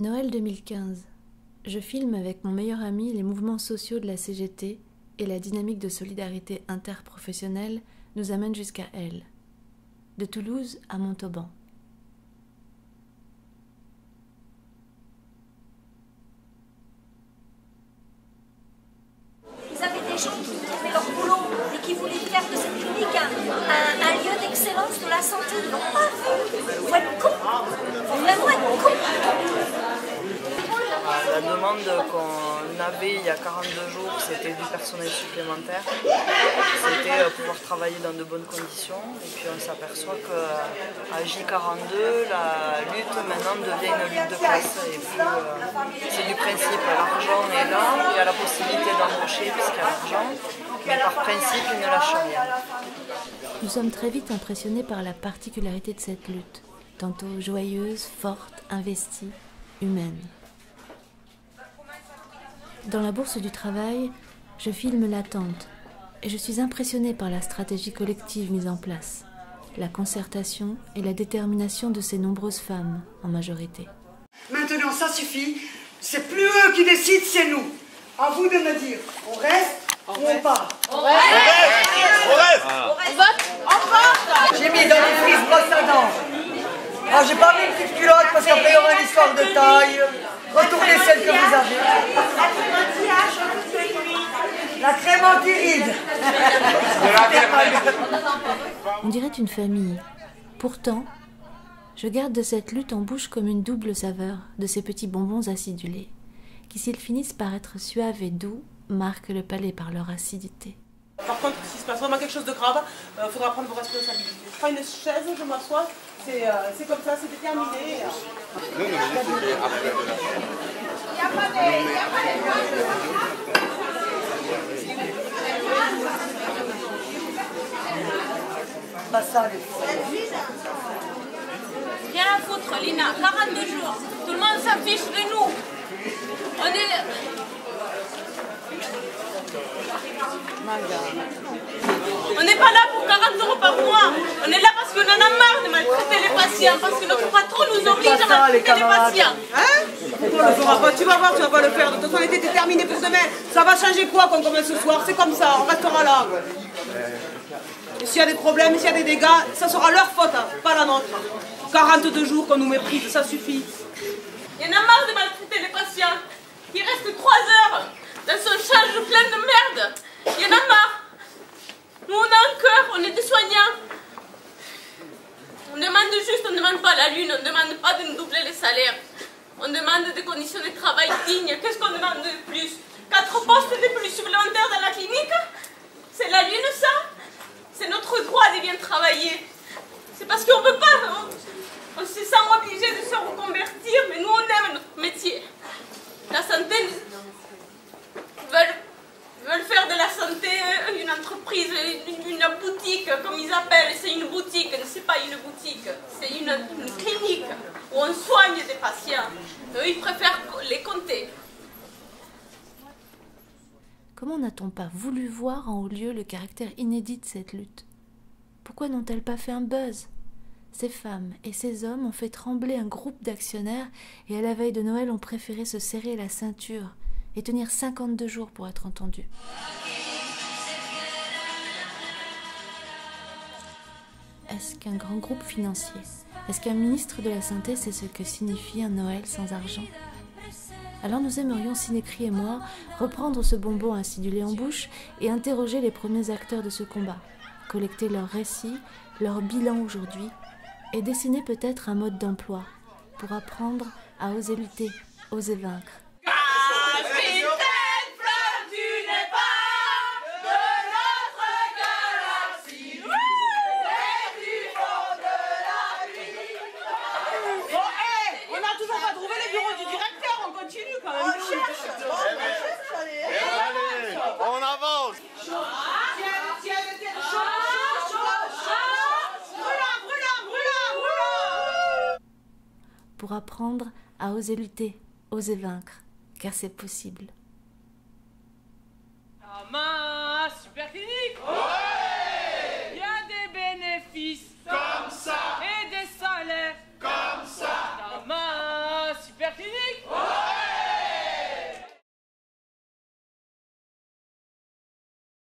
Noël 2015. Je filme avec mon meilleur ami les mouvements sociaux de la CGT et la dynamique de solidarité interprofessionnelle nous amène jusqu'à elle. De Toulouse à Montauban. Vous avez des gens qui faisaient leur boulot et qui voulaient faire de cette clinique un lieu d'excellence de la santé. Ils n'ont pas vu. Il faut être con. Il faut vraiment être con. La demande qu'on avait il y a 42 jours, c'était du personnel supplémentaire. C'était pouvoir travailler dans de bonnes conditions. Et puis on s'aperçoit qu'à J42, la lutte maintenant devient une lutte de classe. Et puis c'est du principe, l'argent est là, il y a la possibilité d'embaucher puisqu'il y a l'argent, mais par principe, il ne lâche rien. Nous sommes très vite impressionnés par la particularité de cette lutte, tantôt joyeuse, forte, investie, humaine. Dans la Bourse du Travail, je filme l'attente et je suis impressionnée par la stratégie collective mise en place, la concertation et la détermination de ces nombreuses femmes en majorité. Maintenant, ça suffit. C'est plus eux qui décident, c'est nous. À vous de me dire, on reste ou on part? On reste. On vote. J'ai mis dans les frises brosse à dents. Ah, j'ai pas mis une petite culotte parce qu'après il y aura une histoire de taille. Retournez celle que vous avez. La crème anti-rides. On dirait une famille. Pourtant, je garde de cette lutte en bouche comme une double saveur de ces petits bonbons acidulés, qui s'ils finissent par être suaves et doux, marquent le palais par leur acidité. Par contre, s'il se passe vraiment quelque chose de grave, il faudra prendre vos responsabilités. Je prends une chaise, je m'assois, c'est comme ça, c'est déterminé. Pas ça, Rien à foutre, Lina, 42 jours. Tout le monde s'affiche de nous. On n'est pas là pour 40 € par mois. On est là parce qu'on en a marre de maltraiter les patients, parce que notre patron nous oblige à maltraiter les patients. Hein? Tu vas voir, tu vas pas le faire. De toute façon, on était déterminés pour demain. Ça va changer quoi quand on commence ce soir? C'est comme ça, on restera là. Et s'il y a des problèmes, s'il y a des dégâts, ça sera leur faute, hein, pas la nôtre. 42 jours qu'on nous méprise, ça suffit. Il y en a marre de maltraiter les patients. Il reste 3 heures dans son charge plein de merde. Il y en a marre. Nous, on a un cœur, on est des soignants. On demande juste, on ne demande pas la lune, on ne demande pas de nous doubler les salaires. On demande des conditions de travail dignes. Qu'est-ce qu'on demande de plus? 4 postes de plus supplémentaires dans la clinique? C'est la lune, ça? C'est notre droit de bien travailler. C'est parce qu'on ne peut pas. On se sent obligé de se reconvertir, mais nous, on aime notre métier. La santé, veulent faire de la santé une entreprise, une boutique, comme ils appellent. C'est une boutique, c'est pas une boutique, c'est une clinique où on soigne des patients. Eux, ils préfèrent les compter. Comment n'a-t-on pas voulu voir en haut lieu le caractère inédit de cette lutte? Pourquoi n'ont-elles pas fait un buzz? Ces femmes et ces hommes ont fait trembler un groupe d'actionnaires et à la veille de Noël ont préféré se serrer la ceinture et tenir 52 jours pour être entendus. Est-ce qu'un grand groupe financier, est-ce qu'un ministre de la Santé sait ce que signifie un Noël sans argent? Alors nous aimerions, Cinécri et moi, reprendre ce bonbon acidulé en bouche et interroger les premiers acteurs de ce combat, collecter leurs récits, leur bilan aujourd'hui, et dessiner peut-être un mode d'emploi pour apprendre à oser lutter, oser vaincre. On avance. Pour apprendre à oser lutter, oser vaincre, car c'est possible.